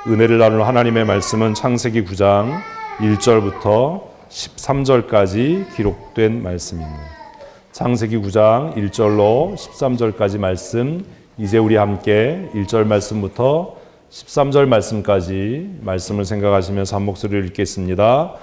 은혜를 나눌 하나님의 말씀은 창세기 9장 1절부터 13절까지 기록된 말씀입니다. 창세기 9장 1절로 13절까지 말씀, 이제 우리 함께 1절 말씀부터 13절 말씀까지 말씀을 생각하시면서 한 목소리로 읽겠습니다.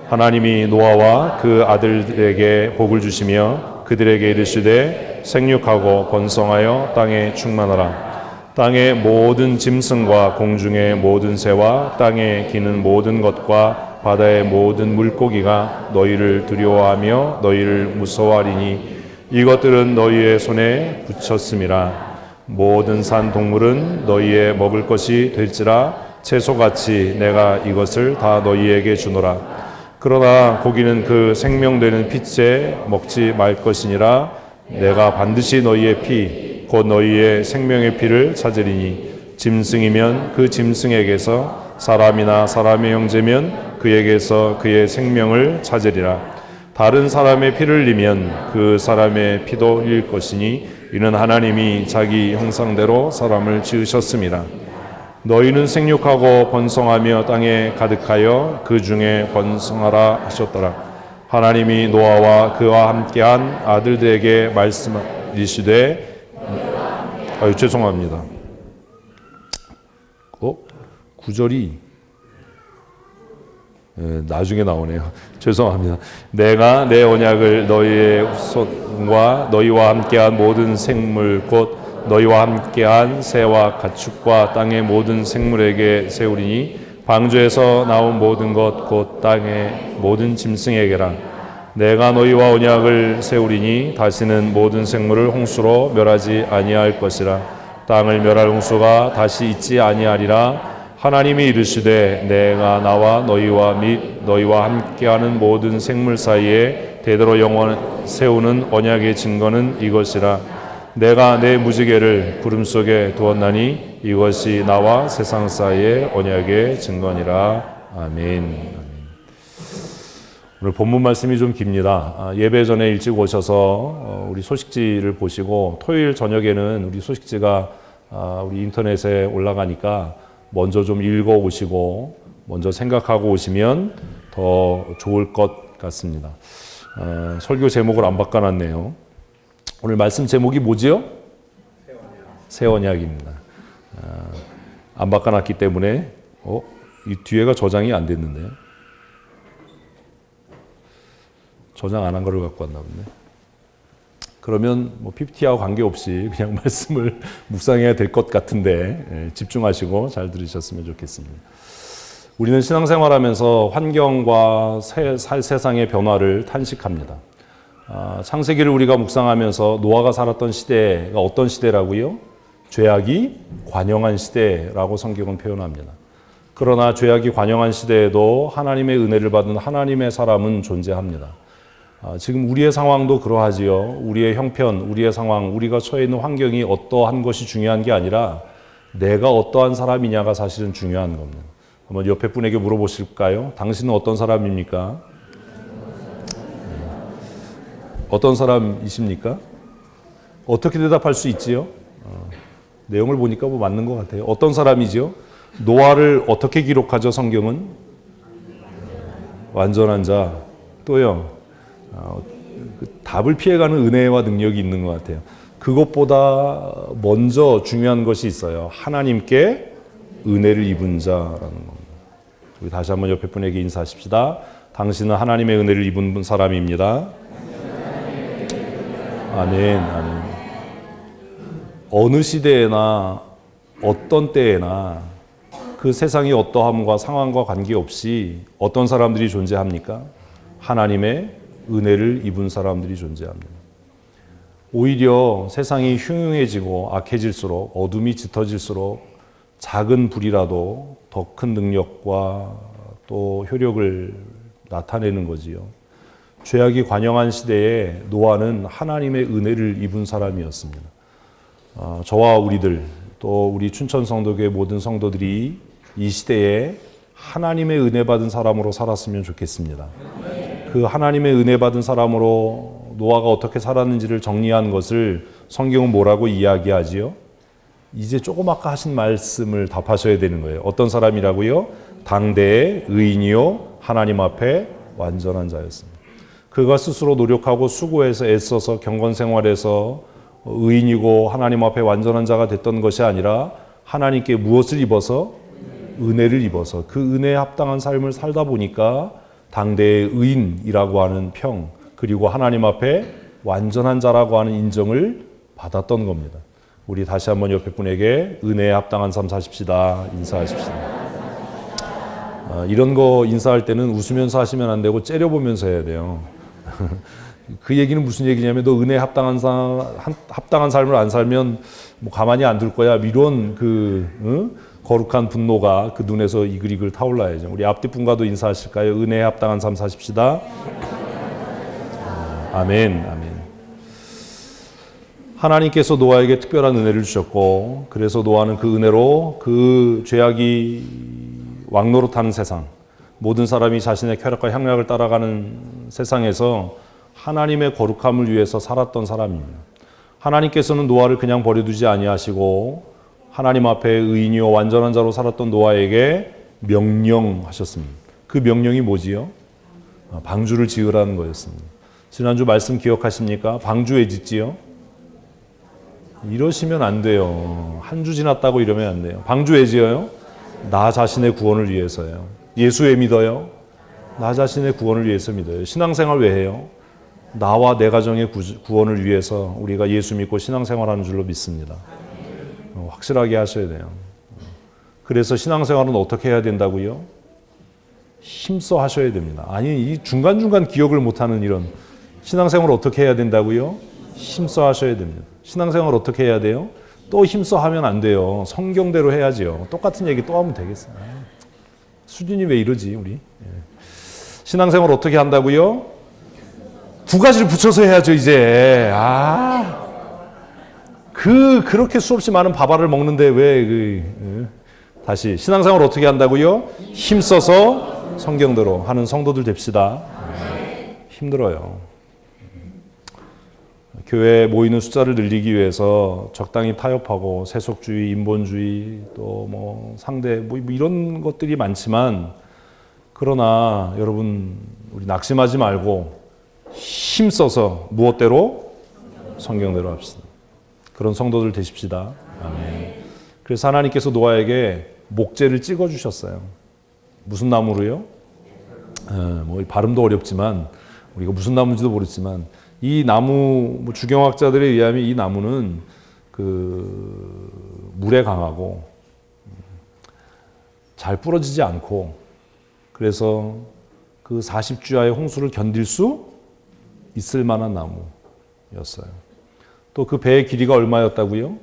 하나님이 노아와 그 아들들에게 복을 주시며 그들에게 이르시되 생육하고 번성하여 땅에 충만하라. 땅의 모든 짐승과 공중의 모든 새와 땅에 기는 모든 것과 바다의 모든 물고기가 너희를 두려워하며 너희를 무서워하리니 이것들은 너희의 손에 붙였음이라. 모든 산 동물은 너희의 먹을 것이 될지라. 채소같이 내가 이것을 다 너희에게 주노라. 그러나 고기는 그 생명되는 피째 먹지 말 것이니라. 내가 반드시 너희의 피 곧 너희의 생명의 피를 찾으리니 짐승이면 그 짐승에게서 사람이나 사람의 형제면 그에게서 그의 생명을 찾으리라. 다른 사람의 피를 흘리면 그 사람의 피도 흘릴 것이니 이는 하나님이 자기 형상대로 사람을 지으셨음이라. 너희는 생육하고 번성하며 땅에 가득하여 그 중에 번성하라 하셨더라. 하나님이 노아와 그와 함께한 아들들에게 말씀하시되 죄송합니다. 9절이 나중에 나오네요. 죄송합니다. 내가 내 언약을 너희의 후손과 너희와 함께한 모든 생물 곧 너희와 함께한 새와 가축과 땅의 모든 생물에게 세우리니 방주에서 나온 모든 것 곧 땅의 모든 짐승에게라. 내가 너희와 언약을 세우리니 다시는 모든 생물을 홍수로 멸하지 아니할 것이라. 땅을 멸할 홍수가 다시 있지 아니하리라. 하나님이 이르시되 내가 나와 너희와 및 너희와 함께하는 모든 생물 사이에 대대로 영원 세우는 언약의 증거는 이것이라. 내가 내 무지개를 구름 속에 두었나니 이것이 나와 세상 사이의 언약의 증거니라. 아멘. 오늘 본문 말씀이 좀 깁니다. 예배 전에 일찍 오셔서 우리 소식지를 보시고 토요일 저녁에는 우리 소식지가 우리 인터넷에 올라가니까 먼저 좀 읽어 오시고 먼저 생각하고 오시면 더 좋을 것 같습니다. 설교 제목을 안 바꿔놨네요. 오늘 말씀 제목이 뭐지요? 새 언약입니다. 안 바꿔놨기 때문에 이 뒤에가 저장이 안 됐는데요. 저장 안 한 거를 갖고 왔나 보네. 그러면 PPT하고 관계없이 그냥 말씀을 묵상해야 될 것 같은데 집중하시고 잘 들으셨으면 좋겠습니다. 우리는 신앙생활하면서 환경과 세상의 변화를 탄식합니다. 창세기를 우리가 묵상하면서 노아가 살았던 시대가 어떤 시대라고요? 죄악이 관영한 시대라고 성경은 표현합니다. 그러나 죄악이 관영한 시대에도 하나님의 은혜를 받은 하나님의 사람은 존재합니다. 지금 우리의 상황도 그러하지요. 우리의 형편, 우리의 상황, 우리가 처해 있는 환경이 어떠한 것이 중요한 게 아니라 내가 어떠한 사람이냐가 사실은 중요한 겁니다. 한번 옆에 분에게 물어보실까요? 당신은 어떤 사람입니까? 어떤 사람이십니까? 어떻게 대답할 수 있지요? 내용을 보니까 맞는 것 같아요. 어떤 사람이지요? 노아를 어떻게 기록하죠, 성경은? 완전한 자. 또요. 답을 피해가는 은혜와 능력이 있는 것 같아요. 그것보다 먼저 중요한 것이 있어요. 하나님께 은혜를 입은 자라는 겁니다. 우리 다시 한번 옆에 분에게 인사하십시다. 당신은 하나님의 은혜를 입은 사람입니다. 아멘, 아멘. 어느 시대에나 어떤 때에나 그 세상의 어떠함과 상황과 관계없이 어떤 사람들이 존재합니까? 하나님의 은혜를 입은 사람들이 존재합니다. 오히려 세상이 흉흉해지고 악해질수록 어둠이 짙어질수록 작은 불이라도 더 큰 능력과 또 효력을 나타내는 거지요. 죄악이 관영한 시대에 노아는 하나님의 은혜를 입은 사람이었습니다. 저와 우리들 또 우리 춘천성도교회 모든 성도들이 이 시대에 하나님의 은혜 받은 사람으로 살았으면 좋겠습니다. 그 하나님의 은혜 받은 사람으로 노아가 어떻게 살았는지를 정리한 것을 성경은 뭐라고 이야기하지요? 이제 조금 아까 하신 말씀을 답하셔야 되는 거예요. 어떤 사람이라고요? 당대의 의인이요 하나님 앞에 완전한 자였습니다. 그가 스스로 노력하고 수고해서 애써서 경건 생활에서 의인이고 하나님 앞에 완전한 자가 됐던 것이 아니라 하나님께 무엇을 입어서? 은혜를 입어서 그 은혜에 합당한 삶을 살다 보니까 당대의 의인이라고 하는 평, 그리고 하나님 앞에 완전한 자라고 하는 인정을 받았던 겁니다. 우리 다시 한번 옆에 분에게 은혜에 합당한 삶 사십시다. 인사하십시다. 이런 거 인사할 때는 웃으면서 하시면 안 되고 째려보면서 해야 돼요. 그 얘기는 무슨 얘기냐면 너 은혜에 합당한 삶을 안 살면 뭐 가만히 안 둘 거야. 이런 거룩한 분노가 그 눈에서 이글이글 타올라야죠. 우리 앞뒤 분과도 인사하실까요? 은혜에 합당한 삶 사십시다. 아멘, 아멘. 하나님께서 노아에게 특별한 은혜를 주셨고, 그래서 노아는 그 은혜로 그 죄악이 왕노릇하는 세상, 모든 사람이 자신의 쾌락과 향락을 따라가는 세상에서 하나님의 거룩함을 위해서 살았던 사람입니다. 하나님께서는 노아를 그냥 버려두지 아니하시고 하나님 앞에 의인이요 완전한 자로 살았던 노아에게 명령하셨습니다. 그 명령이 뭐지요? 방주를 지으라는 거였습니다. 지난주 말씀 기억하십니까? 방주 왜 짓지요? 이러시면 안 돼요. 한 주 지났다고 이러면 안 돼요. 방주 왜 지어요? 나 자신의 구원을 위해서요. 예수 왜 믿어요? 나 자신의 구원을 위해서 믿어요. 신앙생활 왜 해요? 나와 내 가정의 구원을 위해서 우리가 예수 믿고 신앙생활하는 줄로 믿습니다. 확실하게 하셔야 돼요. 그래서 신앙생활은 어떻게 해야 된다고요? 힘써 하셔야 됩니다. 아니, 이 중간중간 기억을 못하는 이런 신앙생활을 어떻게 해야 된다고요? 힘써 하셔야 됩니다. 신앙생활 어떻게 해야 돼요? 또 힘써 하면 안 돼요. 성경대로 해야지요. 똑같은 얘기 또 하면 되겠어요. 수준이 왜 이러지 우리? 신앙생활 어떻게 한다고요? 두 가지를 붙여서 해야죠 이제. 그렇게 수없이 많은 밥알을 먹는데 왜 다시 신앙생활 어떻게 한다고요? 힘써서 성경대로 하는 성도들 됩시다. 힘들어요. 교회에 모이는 숫자를 늘리기 위해서 적당히 타협하고 세속주의, 인본주의, 또 뭐 상대 뭐 이런 것들이 많지만, 그러나 여러분 우리 낙심하지 말고 힘써서 무엇대로? 성경대로 합시다. 그런 성도들 되십시다. 아멘. 그래서 하나님께서 노아에게 목재를 찍어 주셨어요. 무슨 나무로요? 뭐 발음도 어렵지만 우리가 무슨 나무인지도 모르지만 이 나무, 뭐 주경학자들에 의하면 이 나무는 그 물에 강하고 잘 부러지지 않고, 그래서 그 40주야의 홍수를 견딜 수 있을 만한 나무였어요. 또 그 배의 길이가 얼마였다고요?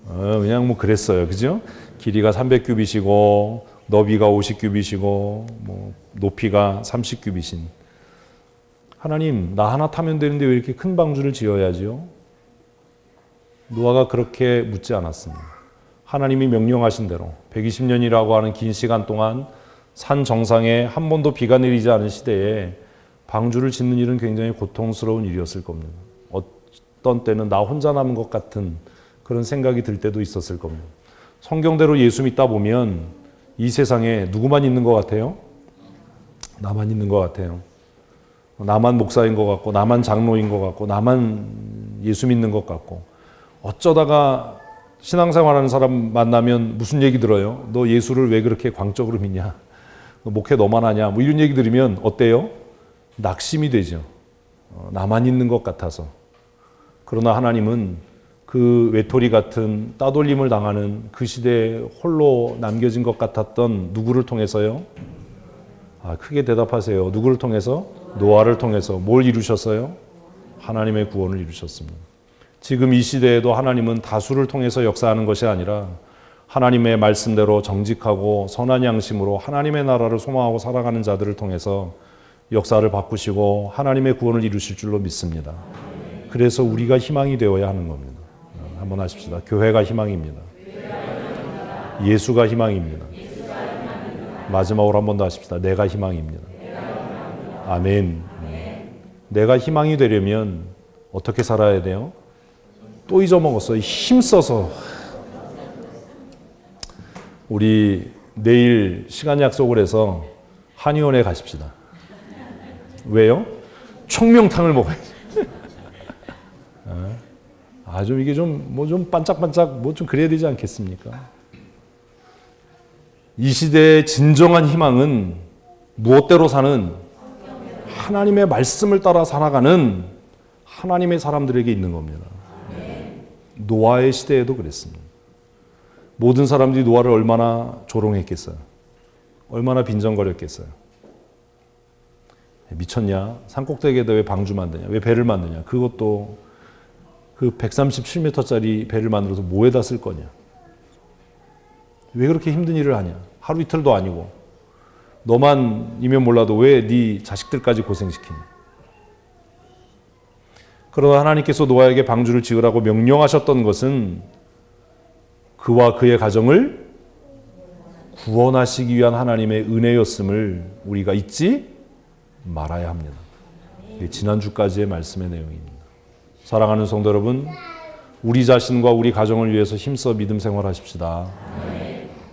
그냥 뭐 그랬어요. 그죠? 길이가 300규빗이고 너비가 50규빗이고 뭐 높이가 30규빗인. 하나님, 나 하나 타면 되는데 왜 이렇게 큰 방주를 지어야지요? 노아가 그렇게 묻지 않았습니다. 하나님이 명령하신 대로 120년이라고 하는 긴 시간 동안 산 정상에 한 번도 비가 내리지 않은 시대에 방주를 짓는 일은 굉장히 고통스러운 일이었을 겁니다. 어떤 때는 나 혼자 남은 것 같은 그런 생각이 들 때도 있었을 겁니다. 성경대로 예수 믿다 보면 이 세상에 누구만 있는 것 같아요? 나만 있는 것 같아요. 나만 목사인 것 같고, 나만 장로인 것 같고, 나만 예수 믿는 것 같고, 어쩌다가 신앙생활하는 사람 만나면 무슨 얘기 들어요? 너 예수를 왜 그렇게 광적으로 믿냐? 너 목회 너만 하냐? 뭐 이런 얘기 들으면 어때요? 낙심이 되죠. 나만 있는 것 같아서. 그러나 하나님은 그 외톨이 같은 따돌림을 당하는 그 시대에 홀로 남겨진 것 같았던 누구를 통해서요? 크게 대답하세요. 누구를 통해서? 노아를 통해서. 뭘 이루셨어요? 하나님의 구원을 이루셨습니다. 지금 이 시대에도 하나님은 다수를 통해서 역사하는 것이 아니라 하나님의 말씀대로 정직하고 선한 양심으로 하나님의 나라를 소망하고 살아가는 자들을 통해서 역사를 바꾸시고 하나님의 구원을 이루실 줄로 믿습니다. 그래서 우리가 희망이 되어야 하는 겁니다. 한번 하십시다. 교회가 희망입니다. 예수가 희망입니다. 마지막으로 한 번 더 하십시다. 내가 희망입니다. 아멘. 내가 희망이 되려면 어떻게 살아야 돼요? 또 잊어먹었어요. 힘써서 우리 내일 시간 약속을 해서 한의원에 가십시다. 왜요? 총명탕을 먹어야지. 좀 이게 좀 반짝반짝 좀 그래야 되지 않겠습니까? 이 시대의 진정한 희망은 무엇대로 사는 하나님의 말씀을 따라 살아가는 하나님의 사람들에게 있는 겁니다. 노아의 시대에도 그랬습니다. 모든 사람들이 노아를 얼마나 조롱했겠어요. 얼마나 빈정거렸겠어요. 미쳤냐? 산꼭대기에다 왜 방주 만드냐? 왜 배를 만드냐? 그것도 그 137m짜리 배를 만들어서 뭐에다 쓸 거냐? 왜 그렇게 힘든 일을 하냐? 하루 이틀도 아니고 너만이면 몰라도 왜 네 자식들까지 고생시키냐? 그러나 하나님께서 노아에게 방주를 지으라고 명령하셨던 것은 그와 그의 가정을 구원하시기 위한 하나님의 은혜였음을 우리가 잊지 말아야 합니다. 지난주까지의 말씀의 내용입니다. 사랑하는 성도 여러분, 우리 자신과 우리 가정을 위해서 힘써 믿음 생활하십시다.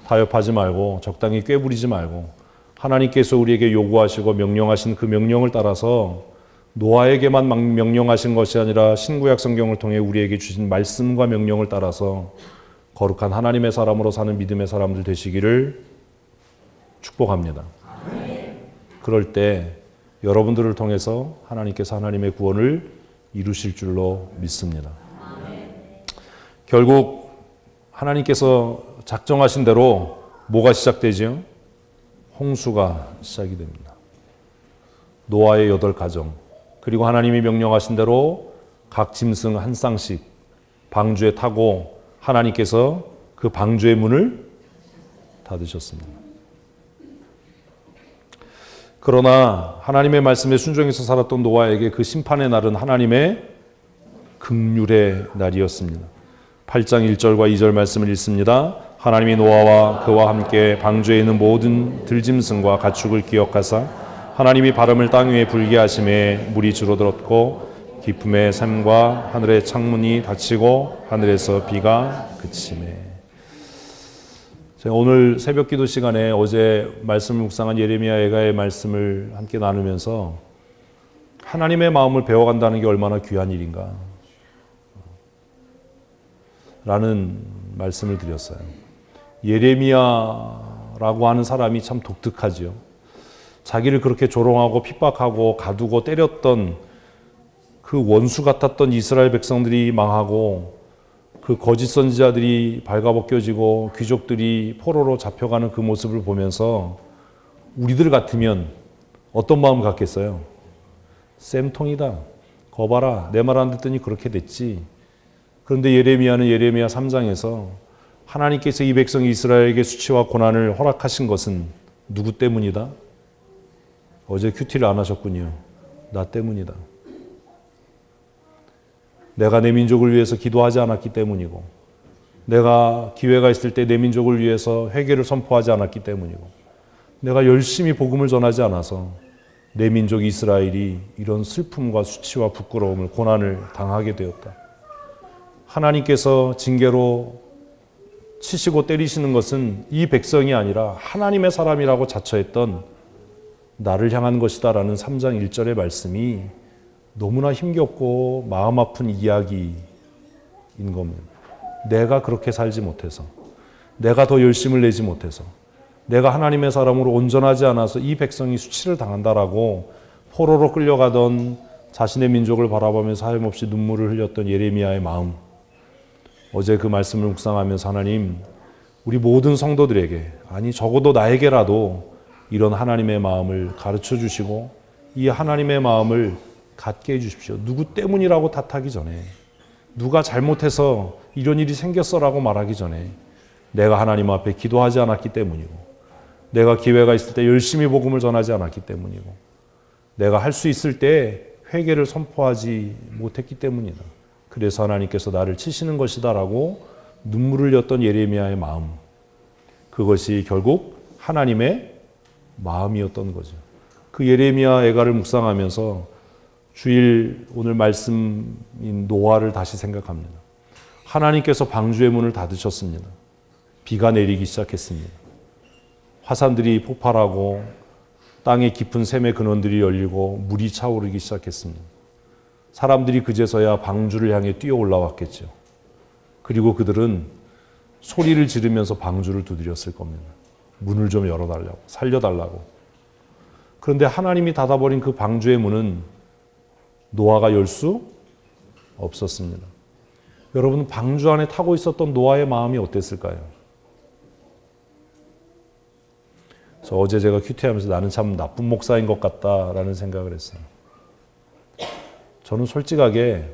타협하지 말고 적당히 꾀부리지 말고 하나님께서 우리에게 요구하시고 명령하신 그 명령을 따라서 노아에게만 명령하신 것이 아니라 신구약 성경을 통해 우리에게 주신 말씀과 명령을 따라서 거룩한 하나님의 사람으로 사는 믿음의 사람들 되시기를 축복합니다. 그럴 때 여러분들을 통해서 하나님께서 하나님의 구원을 이루실 줄로 믿습니다. 결국 하나님께서 작정하신 대로 뭐가 시작되죠? 홍수가 시작이 됩니다. 노아의 8가정, 그리고 하나님이 명령하신 대로 각 짐승 한 쌍씩 방주에 타고 하나님께서 그 방주의 문을 닫으셨습니다. 그러나 하나님의 말씀에 순종해서 살았던 노아에게 그 심판의 날은 하나님의 긍휼의 날이었습니다. 8장 1절과 2절 말씀을 읽습니다. 하나님이 노아와 그와 함께 방주에 있는 모든 들짐승과 가축을 기억하사 하나님이 바람을 땅 위에 불게 하심에 물이 줄어들었고 깊음의 샘과 하늘의 창문이 닫히고 하늘에서 비가 그치매. 제가 오늘 새벽 기도 시간에 어제 말씀을 묵상한 예레미야 애가의 말씀을 함께 나누면서 하나님의 마음을 배워간다는 게 얼마나 귀한 일인가 라는 말씀을 드렸어요. 예레미야라고 하는 사람이 참 독특하지요. 자기를 그렇게 조롱하고 핍박하고 가두고 때렸던 그 원수 같았던 이스라엘 백성들이 망하고 그 거짓 선지자들이 발가벗겨지고 귀족들이 포로로 잡혀가는 그 모습을 보면서 우리들 같으면 어떤 마음 갖겠어요? 쌤통이다. 거봐라. 내 말 안 듣더니 그렇게 됐지. 그런데 예레미야는 예레미야 3장에서 하나님께서 이 백성 이스라엘에게 수치와 고난을 허락하신 것은 누구 때문이다? 어제 큐티를 안 하셨군요. 나 때문이다. 내가 내 민족을 위해서 기도하지 않았기 때문이고 내가 기회가 있을 때 내 민족을 위해서 회개를 선포하지 않았기 때문이고 내가 열심히 복음을 전하지 않아서 내 민족 이스라엘이 이런 슬픔과 수치와 부끄러움을 고난을 당하게 되었다. 하나님께서 징계로 치시고 때리시는 것은 이 백성이 아니라 하나님의 사람이라고 자처했던 나를 향한 것이다 라는 3장 1절의 말씀이 너무나 힘겹고 마음 아픈 이야기인 겁니다. 내가 그렇게 살지 못해서, 내가 더 열심을 내지 못해서, 내가 하나님의 사람으로 온전하지 않아서 이 백성이 수치를 당한다라고 포로로 끌려가던 자신의 민족을 바라보면서 하염없이 눈물을 흘렸던 예레미야의 마음. 어제 그 말씀을 묵상하면서 하나님, 우리 모든 성도들에게, 아니 적어도 나에게라도 이런 하나님의 마음을 가르쳐 주시고 이 하나님의 마음을 갖게 해주십시오. 누구 때문이라고 탓하기 전에, 누가 잘못해서 이런 일이 생겼어라고 말하기 전에 내가 하나님 앞에 기도하지 않았기 때문이고 내가 기회가 있을 때 열심히 복음을 전하지 않았기 때문이고 내가 할 수 있을 때 회개를 선포하지 못했기 때문이다. 그래서 하나님께서 나를 치시는 것이다 라고 눈물을 흘렸던 예레미야의 마음, 그것이 결국 하나님의 마음이었던 거죠. 그 예레미야 애가를 묵상하면서 주일 오늘 말씀인 노아를 다시 생각합니다. 하나님께서 방주의 문을 닫으셨습니다. 비가 내리기 시작했습니다. 화산들이 폭발하고 땅의 깊은 샘의 근원들이 열리고 물이 차오르기 시작했습니다. 사람들이 그제서야 방주를 향해 뛰어 올라왔겠죠. 그리고 그들은 소리를 지르면서 방주를 두드렸을 겁니다. 문을 좀 열어달라고, 살려달라고. 그런데 하나님이 닫아버린 그 방주의 문은 노아가 열 수 없었습니다. 여러분, 방주 안에 타고 있었던 노아의 마음이 어땠을까요? 그래서 어제 제가 큐티하면서 나는 참 나쁜 목사인 것 같다라는 생각을 했어요. 저는 솔직하게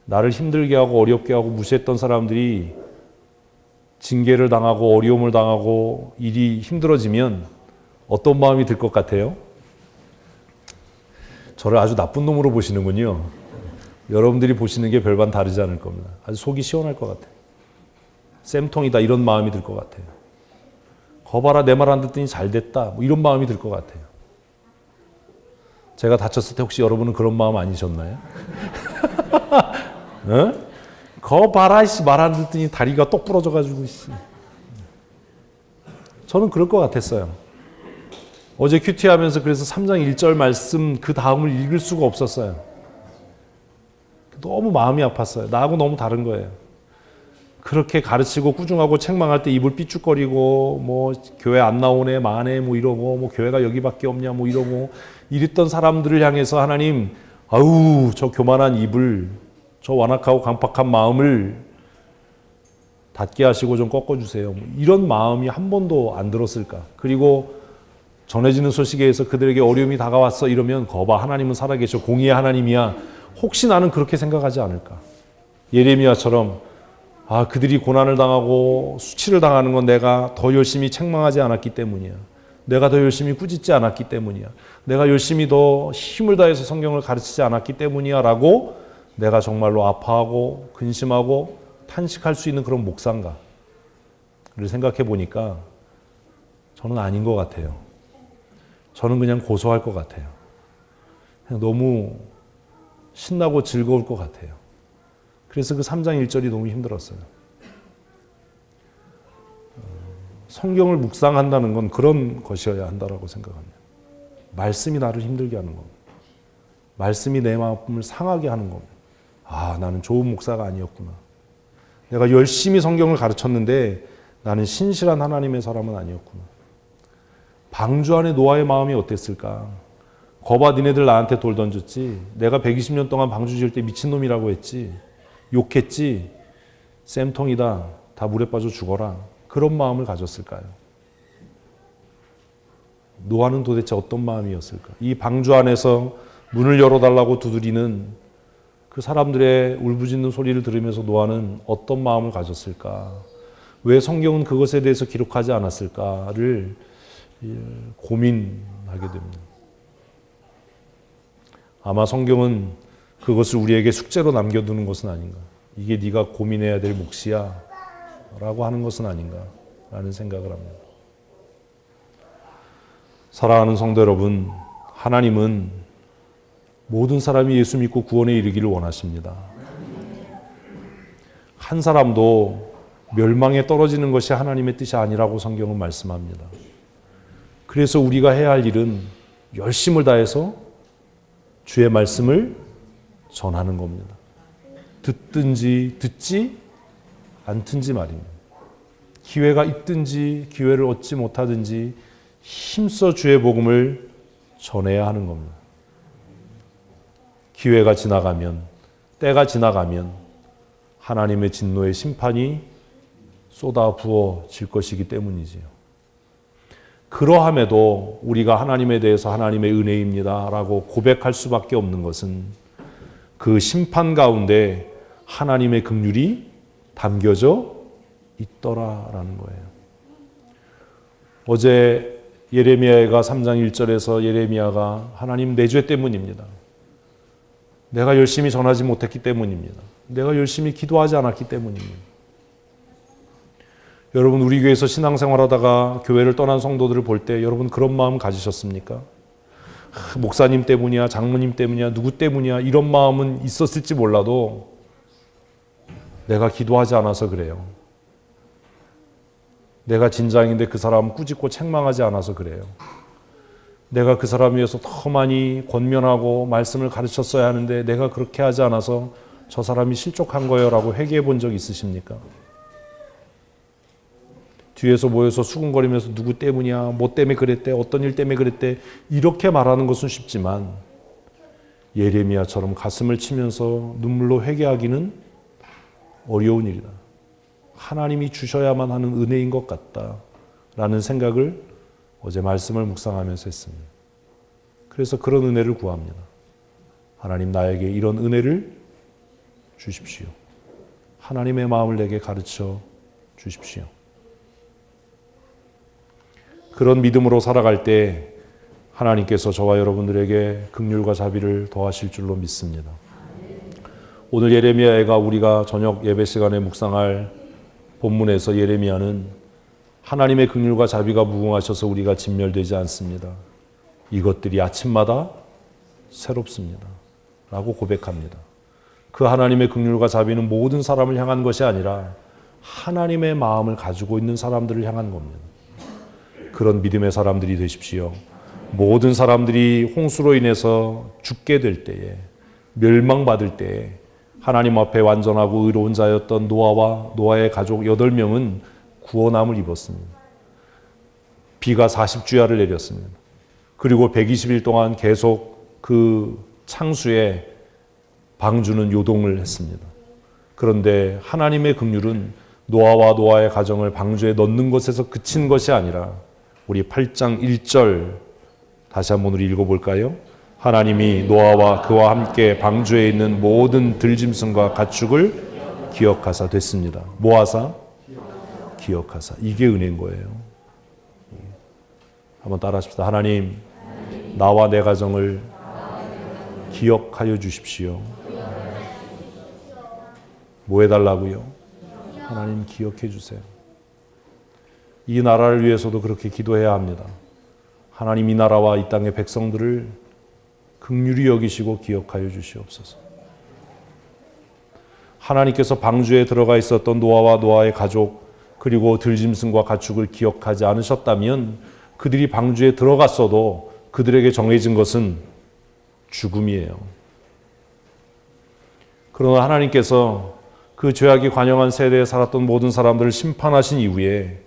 나를 힘들게 하고 어렵게 하고 무시했던 사람들이 징계를 당하고 어려움을 당하고 일이 힘들어지면 어떤 마음이 들 것 같아요? 저를 아주 나쁜 놈으로 보시는군요. 여러분들이 보시는 게 별반 다르지 않을 겁니다. 아주 속이 시원할 것 같아요. 쌤통이다 이런 마음이 들 것 같아요. 거봐라 내 말 안 듣더니 잘 됐다 뭐 이런 마음이 들 것 같아요. 제가 다쳤을 때 혹시 여러분은 그런 마음 아니셨나요? 어? 거봐라 말 안 듣더니 다리가 똑 부러져가지고 저는 그럴 것 같았어요. 어제 큐티하면서 그래서 3장 1절 말씀 그 다음을 읽을 수가 없었어요. 너무 마음이 아팠어요. 나하고 너무 다른 거예요. 그렇게 가르치고 꾸중하고 책망할 때 입을 삐죽거리고 뭐 교회 안 나오네 마네 뭐 이러고 뭐 교회가 여기밖에 없냐 뭐 이러고 이랬던 사람들을 향해서 하나님 아우 저 교만한 입을 저 완악하고 강팍한 마음을 닫게 하시고 좀 꺾어주세요. 뭐 이런 마음이 한 번도 안 들었을까. 그리고 전해지는 소식에 의해서 그들에게 어려움이 다가왔어 이러면 거봐 하나님은 살아계셔 공의의 하나님이야. 혹시 나는 그렇게 생각하지 않을까. 예레미야처럼 아 그들이 고난을 당하고 수치를 당하는 건 내가 더 열심히 책망하지 않았기 때문이야. 내가 더 열심히 꾸짖지 않았기 때문이야. 내가 열심히 더 힘을 다해서 성경을 가르치지 않았기 때문이야 라고 내가 정말로 아파하고 근심하고 탄식할 수 있는 그런 목사인가를 생각해 보니까 저는 아닌 것 같아요. 저는 그냥 고소할 것 같아요. 그냥 너무 신나고 즐거울 것 같아요. 그래서 그 3장 1절이 너무 힘들었어요. 성경을 묵상한다는 건 그런 것이어야 한다고 생각합니다. 말씀이 나를 힘들게 하는 겁니다. 말씀이 내 마음을 상하게 하는 겁니다. 아, 나는 좋은 목사가 아니었구나. 내가 열심히 성경을 가르쳤는데 나는 신실한 하나님의 사람은 아니었구나. 방주 안에 노아의 마음이 어땠을까? 거봐 니네들 나한테 돌 던졌지. 내가 120년 동안 방주 지을 때 미친놈이라고 했지. 욕했지. 쌤통이다. 다 물에 빠져 죽어라. 그런 마음을 가졌을까요? 노아는 도대체 어떤 마음이었을까? 이 방주 안에서 문을 열어달라고 두드리는 그 사람들의 울부짖는 소리를 들으면서 노아는 어떤 마음을 가졌을까? 왜 성경은 그것에 대해서 기록하지 않았을까를 고민하게 됩니다. 아마 성경은 그것을 우리에게 숙제로 남겨두는 것은 아닌가. 이게 네가 고민해야 될 몫이야 라고 하는 것은 아닌가 라는 생각을 합니다. 사랑하는 성도 여러분, 하나님은 모든 사람이 예수 믿고 구원에 이르기를 원하십니다. 한 사람도 멸망에 떨어지는 것이 하나님의 뜻이 아니라고 성경은 말씀합니다. 그래서 우리가 해야 할 일은 열심을 다해서 주의 말씀을 전하는 겁니다. 듣든지 듣지 않든지 말입니다. 기회가 있든지 기회를 얻지 못하든지 힘써 주의 복음을 전해야 하는 겁니다. 기회가 지나가면, 때가 지나가면 하나님의 진노의 심판이 쏟아 부어질 것이기 때문이지요. 그러함에도 우리가 하나님에 대해서 하나님의 은혜입니다 라고 고백할 수밖에 없는 것은 그 심판 가운데 하나님의 긍휼이 담겨져 있더라라는 거예요. 어제 예레미야가 3장 1절에서 예레미야가 하나님 내 죄 때문입니다. 내가 열심히 전하지 못했기 때문입니다. 내가 열심히 기도하지 않았기 때문입니다. 여러분 우리 교회에서 신앙생활하다가 교회를 떠난 성도들을 볼 때 여러분 그런 마음 가지셨습니까? 목사님 때문이야, 장로님 때문이야, 누구 때문이야 이런 마음은 있었을지 몰라도 내가 기도하지 않아서 그래요. 내가 진장인데 그 사람은 꾸짖고 책망하지 않아서 그래요. 내가 그 사람 위해서 더 많이 권면하고 말씀을 가르쳤어야 하는데 내가 그렇게 하지 않아서 저 사람이 실족한 거예요 라고 회개해 본 적 있으십니까? 뒤에서 모여서 수군거리면서 누구 때문이야, 뭐 때문에 그랬대, 어떤 일 때문에 그랬대 이렇게 말하는 것은 쉽지만 예레미야처럼 가슴을 치면서 눈물로 회개하기는 어려운 일이다. 하나님이 주셔야만 하는 은혜인 것 같다라는 생각을 어제 말씀을 묵상하면서 했습니다. 그래서 그런 은혜를 구합니다. 하나님 나에게 이런 은혜를 주십시오. 하나님의 마음을 내게 가르쳐 주십시오. 그런 믿음으로 살아갈 때 하나님께서 저와 여러분들에게 긍휼과 자비를 더하실 줄로 믿습니다. 오늘 예레미야가 우리가 저녁 예배 시간에 묵상할 본문에서 예레미야는 하나님의 긍휼과 자비가 무궁하셔서 우리가 진멸되지 않습니다. 이것들이 아침마다 새롭습니다. 라고 고백합니다. 그 하나님의 긍휼과 자비는 모든 사람을 향한 것이 아니라 하나님의 마음을 가지고 있는 사람들을 향한 겁니다. 그런 믿음의 사람들이 되십시오. 모든 사람들이 홍수로 인해서 죽게 될 때에, 멸망받을 때에 하나님 앞에 완전하고 의로운 자였던 노아와 노아의 가족 8명은 구원함을 입었습니다. 비가 40주야를 내렸습니다. 그리고 120일 동안 계속 그 창수에 방주는 요동을 했습니다. 그런데 하나님의 긍휼은 노아와 노아의 가정을 방주에 넣는 것에서 그친 것이 아니라 우리 8장 1절 다시 한번 우리 읽어볼까요? 하나님이 노아와 그와 함께 방주에 있는 모든 들짐승과 가축을 기억하사 됐습니다. 모아사? 기억하사. 이게 은혜인 거예요. 한번 따라 하십시다. 하나님, 나와 내 가정을 기억하여 주십시오. 뭐 해달라고요? 하나님 기억해 주세요. 이 나라를 위해서도 그렇게 기도해야 합니다. 하나님 이 나라와 이 땅의 백성들을 긍휼히 여기시고 기억하여 주시옵소서. 하나님께서 방주에 들어가 있었던 노아와 노아의 가족 그리고 들짐승과 가축을 기억하지 않으셨다면 그들이 방주에 들어갔어도 그들에게 정해진 것은 죽음이에요. 그러나 하나님께서 그 죄악이 관영한 세대에 살았던 모든 사람들을 심판하신 이후에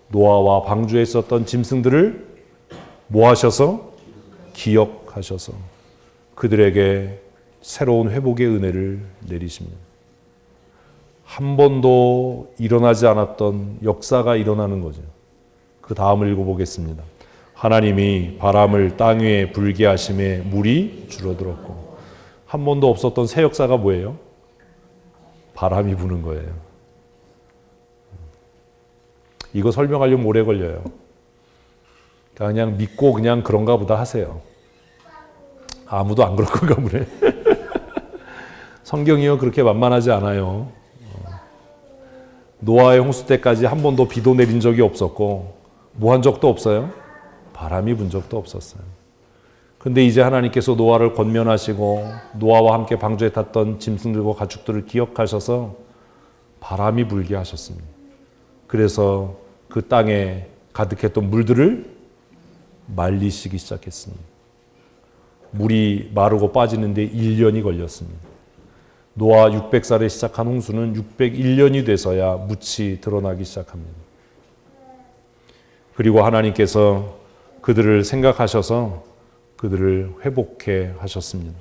노아와 방주에 있었던 짐승들을 뭐 하셔서? 기억하셔서 그들에게 새로운 회복의 은혜를 내리십니다. 한 번도 일어나지 않았던 역사가 일어나는 거죠. 그 다음을 읽어보겠습니다. 하나님이 바람을 땅 위에 불게 하심에 물이 줄어들었고 한 번도 없었던 새 역사가 뭐예요? 바람이 부는 거예요. 이거 설명하려면 오래 걸려요. 그냥 믿고 그냥 그런가 보다 하세요. 아무도 안 그럴 건가 보네. 성경이요 그렇게 만만하지 않아요. 노아의 홍수 때까지 한 번도 비도 내린 적이 없었고 뭐 한 적도 없어요? 바람이 분 적도 없었어요. 근데 이제 하나님께서 노아를 권면하시고 노아와 함께 방주에 탔던 짐승들과 가축들을 기억하셔서 바람이 불게 하셨습니다. 그래서 그 땅에 가득했던 물들을 말리시기 시작했습니다. 물이 마르고 빠지는데 1년이 걸렸습니다. 노아 600살에 시작한 홍수는 601년이 돼서야 묻이 드러나기 시작합니다. 그리고 하나님께서 그들을 생각하셔서 그들을 회복해 하셨습니다.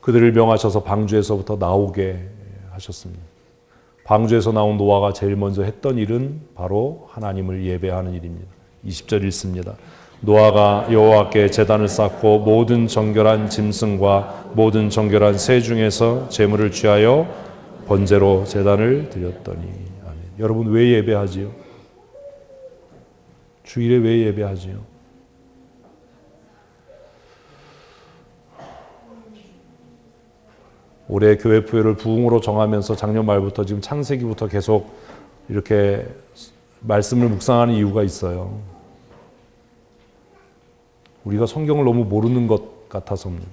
그들을 명하셔서 방주에서부터 나오게 하셨습니다. 방주에서 나온 노아가 제일 먼저 했던 일은 바로 하나님을 예배하는 일입니다. 20절 읽습니다. 노아가 여호와께 제단을 쌓고 모든 정결한 짐승과 모든 정결한 새 중에서 제물을 취하여 번제로 제단을 드렸더니. 아멘. 여러분 왜 예배하지요? 주일에 왜 예배하지요? 올해 교회 부회를 부흥으로 정하면서 작년 말부터 지금 창세기부터 계속 이렇게 말씀을 묵상하는 이유가 있어요. 우리가 성경을 너무 모르는 것 같아서입니다.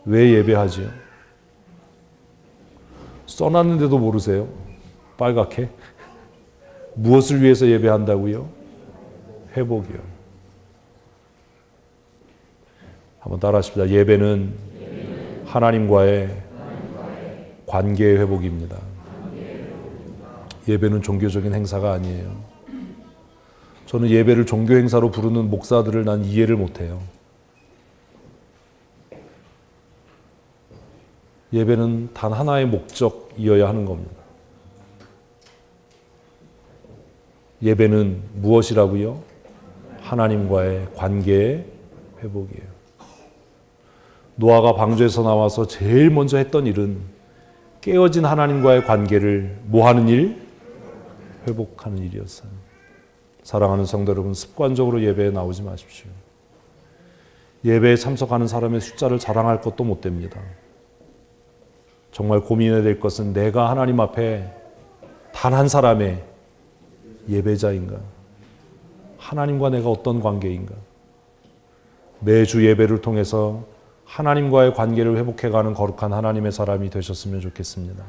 왜 예배하지요? 써놨는데도 모르세요? 빨갛게? 무엇을 위해서 예배한다고요? 회복이요. 한번 따라하십시다. 예배는 하나님과의 관계의 회복입니다. 예배는 종교적인 행사가 아니에요. 저는 예배를 종교 행사로 부르는 목사들을 난 이해를 못해요. 예배는 단 하나의 목적이어야 하는 겁니다. 예배는 무엇이라고요? 하나님과의 관계의 회복이에요. 노아가 방주에서 나와서 제일 먼저 했던 일은 깨어진 하나님과의 관계를 뭐 하는 일? 회복하는 일이었어요. 사랑하는 성도 여러분, 습관적으로 예배에 나오지 마십시오. 예배에 참석하는 사람의 숫자를 자랑할 것도 못 됩니다. 정말 고민해야 될 것은 내가 하나님 앞에 단 한 사람의 예배자인가? 하나님과 내가 어떤 관계인가? 매주 예배를 통해서 하나님과의 관계를 회복해가는 거룩한 하나님의 사람이 되셨으면 좋겠습니다.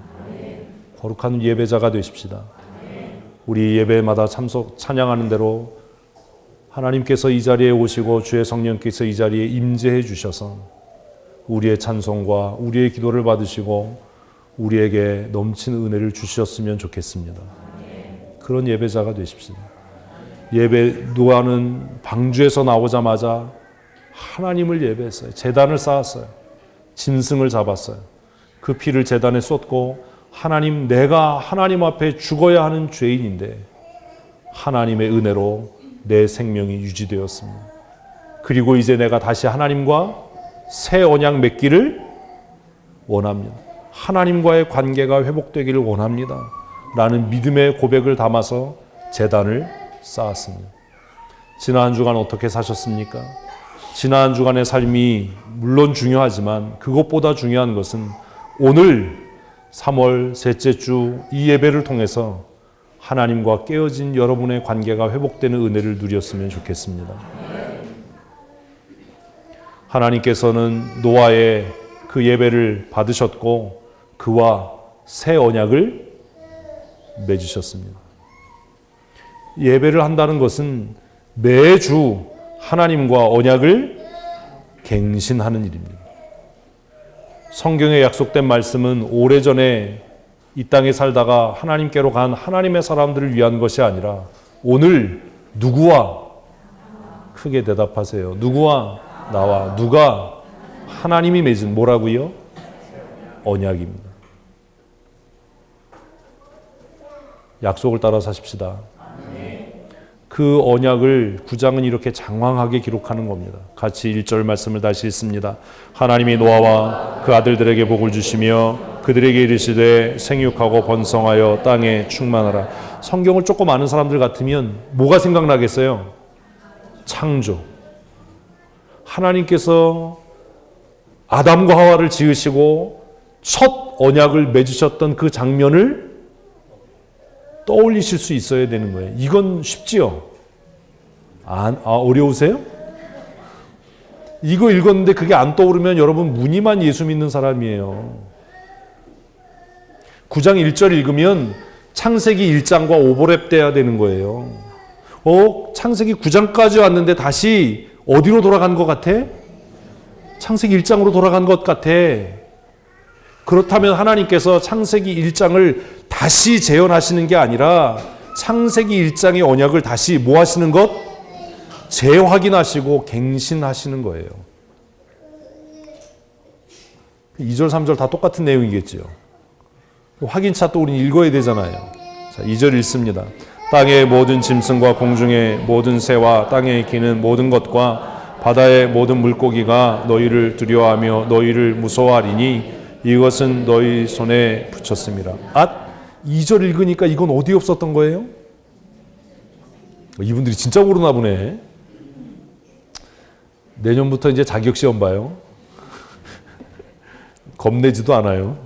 거룩한 예배자가 되십시다. 우리 예배마다 찬양하는 대로 하나님께서 이 자리에 오시고 주의 성령께서 이 자리에 임재해 주셔서 우리의 찬송과 우리의 기도를 받으시고 우리에게 넘치는 은혜를 주셨으면 좋겠습니다. 그런 예배자가 되십시다. 노아는 방주에서 나오자마자 하나님을 예배했어요. 제단을 쌓았어요. 짐승을 잡았어요. 그 피를 제단에 쏟고 하나님, 내가 하나님 앞에 죽어야 하는 죄인인데 하나님의 은혜로 내 생명이 유지되었습니다. 그리고 이제 내가 다시 하나님과 새 언약 맺기를 원합니다. 하나님과의 관계가 회복되기를 원합니다. 라는 믿음의 고백을 담아서 제단을 쌓았습니다. 지난 한 주간 어떻게 사셨습니까? 지난 한 주간의 삶이 물론 중요하지만 그것보다 중요한 것은 오늘 3월 셋째 주 이 예배를 통해서 하나님과 깨어진 여러분의 관계가 회복되는 은혜를 누렸으면 좋겠습니다. 하나님께서는 노아의 그 예배를 받으셨고 그와 새 언약을 맺으셨습니다. 예배를 한다는 것은 매주 하나님과 언약을 갱신하는 일입니다. 성경에 약속된 말씀은 오래전에 이 땅에 살다가 하나님께로 간 하나님의 사람들을 위한 것이 아니라 오늘 누구와 크게 대답하세요. 누구와 나와 누가 하나님이 맺은 뭐라고요? 언약입니다. 약속을 따라 사십시다. 그 언약을 9장은 이렇게 장황하게 기록하는 겁니다. 같이 1절 말씀을 다시 읽습니다. 하나님이 노아와 그 아들들에게 복을 주시며 그들에게 이르시되 생육하고 번성하여 땅에 충만하라. 성경을 조금 아는 사람들 같으면 뭐가 생각나겠어요? 창조. 하나님께서 아담과 하와를 지으시고 첫 언약을 맺으셨던 그 장면을 떠올리실 수 있어야 되는 거예요. 이건 쉽지요? 어려우세요? 이거 읽었는데 그게 안 떠오르면 여러분 무늬만 예수 믿는 사람이에요. 9장 1절 읽으면 창세기 1장과 오버랩돼야 되는 거예요. 창세기 9장까지 왔는데 다시 어디로 돌아간 것 같아? 창세기 1장으로 돌아간 것 같아. 그렇다면 하나님께서 창세기 1장을 다시 재현하시는 게 아니라 창세기 1장의 언약을 다시 뭐 하시는 것? 재확인하시고 갱신하시는 거예요. 2절 3절 다 똑같은 내용이겠죠. 확인차 또 우리는 읽어야 되잖아요. 자, 2절 읽습니다. 땅의 모든 짐승과 공중의 모든 새와 땅에 기는 모든 것과 바다의 모든 물고기가 너희를 두려워하며 너희를 무서워하리니 이것은 너희 손에 붙였습니다. 2절 읽으니까 이건 어디 없었던 거예요? 이분들이 진짜 모르나 보네. 내년부터 이제 자격시험 봐요. 겁내지도 않아요.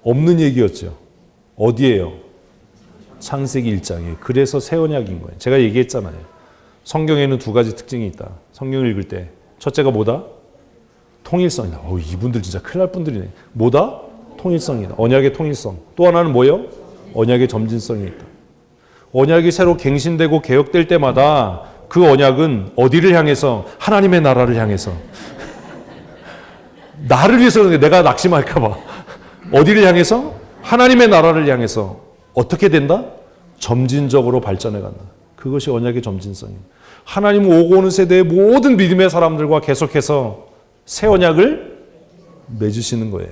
없는 얘기였죠. 어디예요? 창세기 1장에. 그래서 새 언약인 거예요. 제가 얘기했잖아요. 성경에는 두 가지 특징이 있다. 성경을 읽을 때 첫째가 뭐다? 통일성이다. 이분들 진짜 큰일 날 분들이네. 뭐다? 통일성이다. 언약의 통일성. 또 하나는 뭐예요? 언약의 점진성이 있다. 언약이 새로 갱신되고 개혁될 때마다 그 언약은 어디를 향해서? 하나님의 나라를 향해서. 나를 위해서 그런데 내가 낙심할까 봐. 어디를 향해서? 하나님의 나라를 향해서. 어떻게 된다? 점진적으로 발전해 간다. 그것이 언약의 점진성이에요. 하나님 오고 오는 세대의 모든 믿음의 사람들과 계속해서 새 언약을 맺으시는 거예요.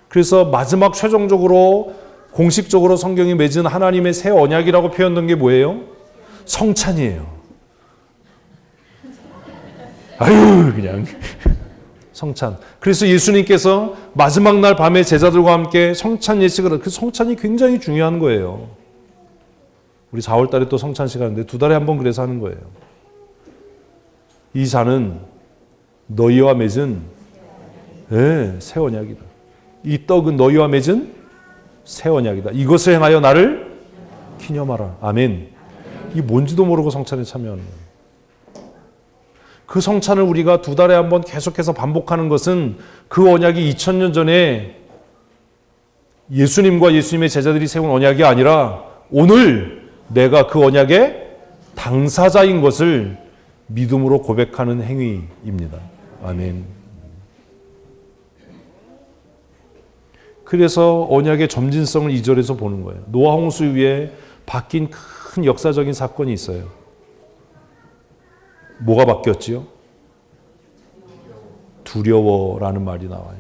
그래서 마지막 최종적으로 공식적으로 성경이 맺은 하나님의 새 언약이라고 표현된 게 뭐예요? 성찬이에요. 아유 그냥 성찬. 그래서 예수님께서 마지막 날 밤에 제자들과 함께 성찬 예식을, 그 성찬이 굉장히 중요한 거예요. 우리 4월 달에 또 성찬 시간인데 2달에 한 번 그래서 하는 거예요. 이 잔은 너희와 맺은 새 언약이다. 이 떡은 너희와 맺은 새 언약이다. 이것을 행하여 나를 기념하라. 아멘. 이게 뭔지도 모르고 성찬에 참여하는 거예요. 그 성찬을 우리가 2달에 한 번 계속해서 반복하는 것은 그 언약이 2000년 전에 예수님과 예수님의 제자들이 세운 언약이 아니라 오늘 내가 그 언약의 당사자인 것을 믿음으로 고백하는 행위입니다. 아멘. 그래서 언약의 점진성을 2절에서 보는 거예요. 노아 홍수 위에 바뀐 큰 역사적인 사건이 있어요. 뭐가 바뀌었지요? 두려워라는 말이 나와요.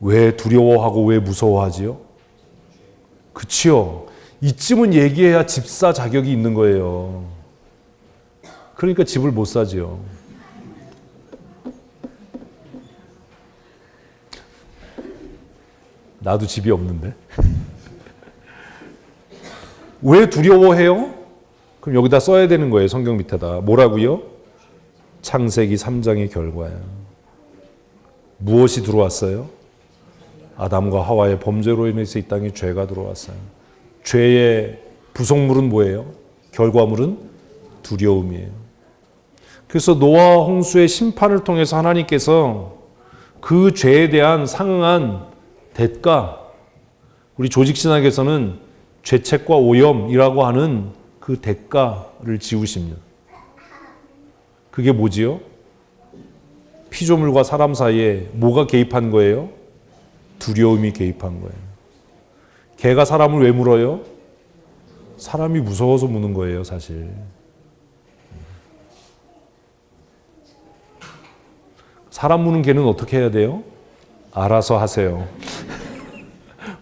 왜 두려워하고 왜 무서워하지요? 그치요. 이쯤은 얘기해야 집사 자격이 있는 거예요. 그러니까 집을 못 사지요. 나도 집이 없는데. 왜 두려워해요? 그럼 여기다 써야 되는 거예요. 성경 밑에다. 뭐라고요? 창세기 3장의 결과야. 무엇이 들어왔어요? 아담과 하와의 범죄로 인해서 이 땅에 죄가 들어왔어요. 죄의 부속물은 뭐예요? 결과물은 두려움이에요. 그래서 노아 홍수의 심판을 통해서 하나님께서 그 죄에 대한 상응한 대가, 우리 조직신학에서는 죄책과 오염이라고 하는 그 대가를 지우십니다. 그게 뭐지요? 피조물과 사람 사이에 뭐가 개입한 거예요? 두려움이 개입한 거예요. 개가 사람을 왜 물어요? 사람이 무서워서 무는 거예요, 사실. 사람 무는 개는 어떻게 해야 돼요? 알아서 하세요.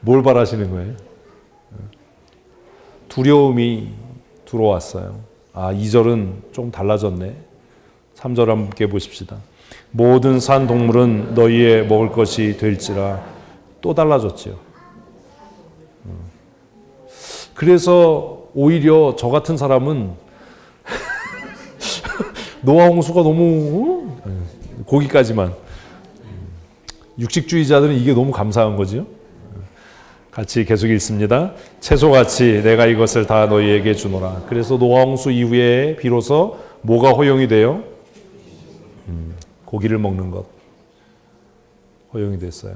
뭘 바라시는 거예요? 두려움이 들어왔어요. 2절은 좀 달라졌네. 3절 함께 보십시다. 모든 산 동물은 너희의 먹을 것이 될지라. 또 달라졌죠. 그래서 오히려 저 같은 사람은 노아 홍수가 너무 거기까지만, 육식주의자들은 이게 너무 감사한 거죠. 같이 계속 읽습니다. 채소같이 내가 이것을 다 너희에게 주노라. 그래서 노아 홍수 이후에 비로소 뭐가 허용이 돼요? 고기를 먹는 것 허용이 됐어요.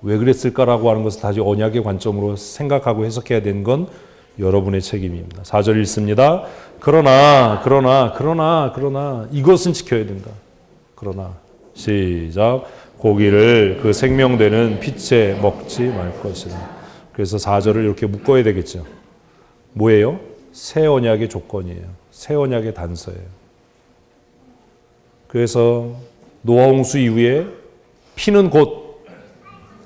왜 그랬을까라고 하는 것을 다시 언약의 관점으로 생각하고 해석해야 되는 건 여러분의 책임입니다. 4절 읽습니다. 그러나 이것은 지켜야 된다. 그러나 시작. 고기를 그 생명되는 피째 먹지 말 것이다. 그래서 4절을 이렇게 묶어야 되겠죠. 뭐예요? 새 언약의 조건이에요. 새 언약의 단서예요. 그래서 노아 홍수 이후에 피는 곧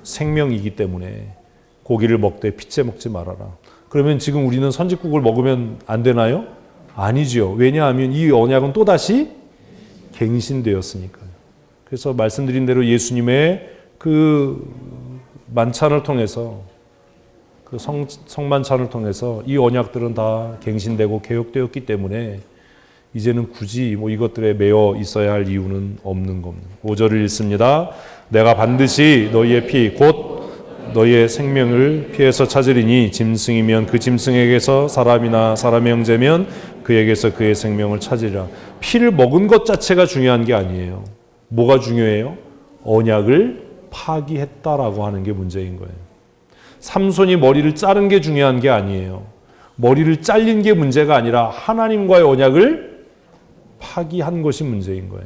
생명이기 때문에 고기를 먹되 피째 먹지 말아라. 그러면 지금 우리는 선짓국을 먹으면 안 되나요? 아니지요. 왜냐하면 이 언약은 또다시 갱신되었으니까요. 그래서 말씀드린 대로 예수님의 그 만찬을 통해서, 그 성만찬을 통해서 이 언약들은 다 갱신되고 개혁되었기 때문에 이제는 굳이 이것들에 매여 있어야 할 이유는 없는 겁니다. 5절을 읽습니다. 내가 반드시 너희의 피 곧 너희의 생명을 피해서 찾으리니 짐승이면 그 짐승에게서, 사람이나 사람의 형제면 그에게서 그의 생명을 찾으리라. 피를 먹은 것 자체가 중요한 게 아니에요. 뭐가 중요해요? 언약을 파기했다라고 하는 게 문제인 거예요. 삼손이 머리를 자른 게 중요한 게 아니에요. 머리를 잘린 게 문제가 아니라 하나님과의 언약을 파기한 것이 문제인 거예요.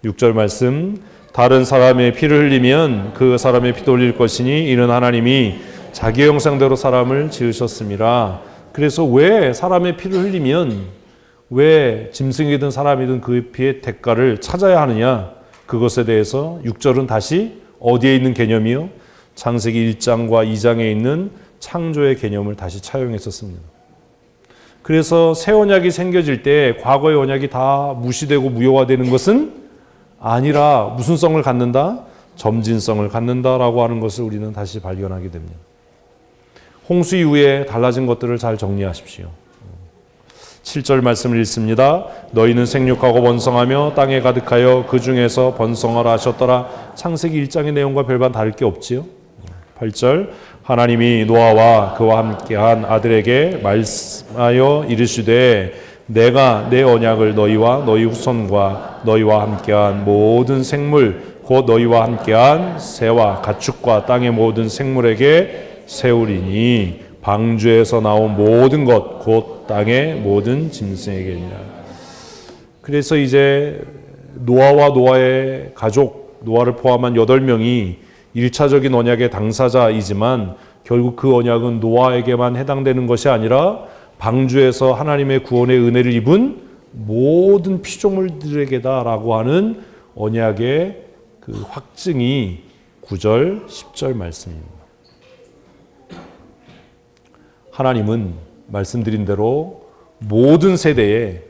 6절 말씀, 다른 사람의 피를 흘리면 그 사람의 피도 흘릴 것이니 이는 하나님이 자기 형상대로 사람을 지으셨습니다. 그래서 왜 사람의 피를 흘리면, 왜 짐승이든 사람이든 그 피의 대가를 찾아야 하느냐, 그것에 대해서 6절은 다시 어디에 있는 개념이요? 창세기 1장과 2장에 있는 창조의 개념을 다시 차용했었습니다. 그래서 새 언약이 생겨질 때 과거의 언약이 다 무시되고 무효화되는 것은 아니라 무슨 성을 갖는다? 점진성을 갖는다라고 하는 것을 우리는 다시 발견하게 됩니다. 홍수 이후에 달라진 것들을 잘 정리하십시오. 7절 말씀을 읽습니다. 너희는 생육하고 번성하며 땅에 가득하여 그 중에서 번성하라 하셨더라. 창세기 1장의 내용과 별반 다를 게 없지요. 8절, 하나님이 노아와 그와 함께한 아들에게 말씀하여 이르시되 내가 내 언약을 너희와 너희 후손과 너희와 함께한 모든 생물 곧 너희와 함께한 새와 가축과 땅의 모든 생물에게 세우리니 방주에서 나온 모든 것 곧 땅의 모든 짐승에게니라. 그래서 이제 노아와 노아의 가족, 노아를 포함한 8명이 1차적인 언약의 당사자이지만 결국 그 언약은 노아에게만 해당되는 것이 아니라 방주에서 하나님의 구원의 은혜를 입은 모든 피조물들에게다라고 하는 언약의 그 확증이 9절, 10절 말씀입니다. 하나님은 말씀드린 대로 모든 세대에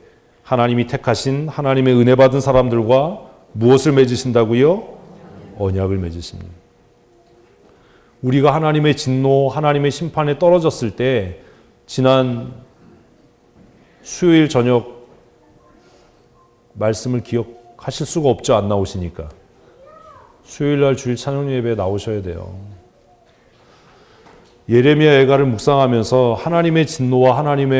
하나님이 택하신 하나님의 은혜 받은 사람들과 무엇을 맺으신다고요? 언약을 맺으십니다. 우리가 하나님의 진노, 하나님의 심판에 떨어졌을 때 지난 수요일 저녁 말씀을 기억하실 수가 없죠. 안 나오시니까. 수요일 날 주일 찬양 예배에 나오셔야 돼요. 예레미야 애가를 묵상하면서 하나님의 진노와 하나님의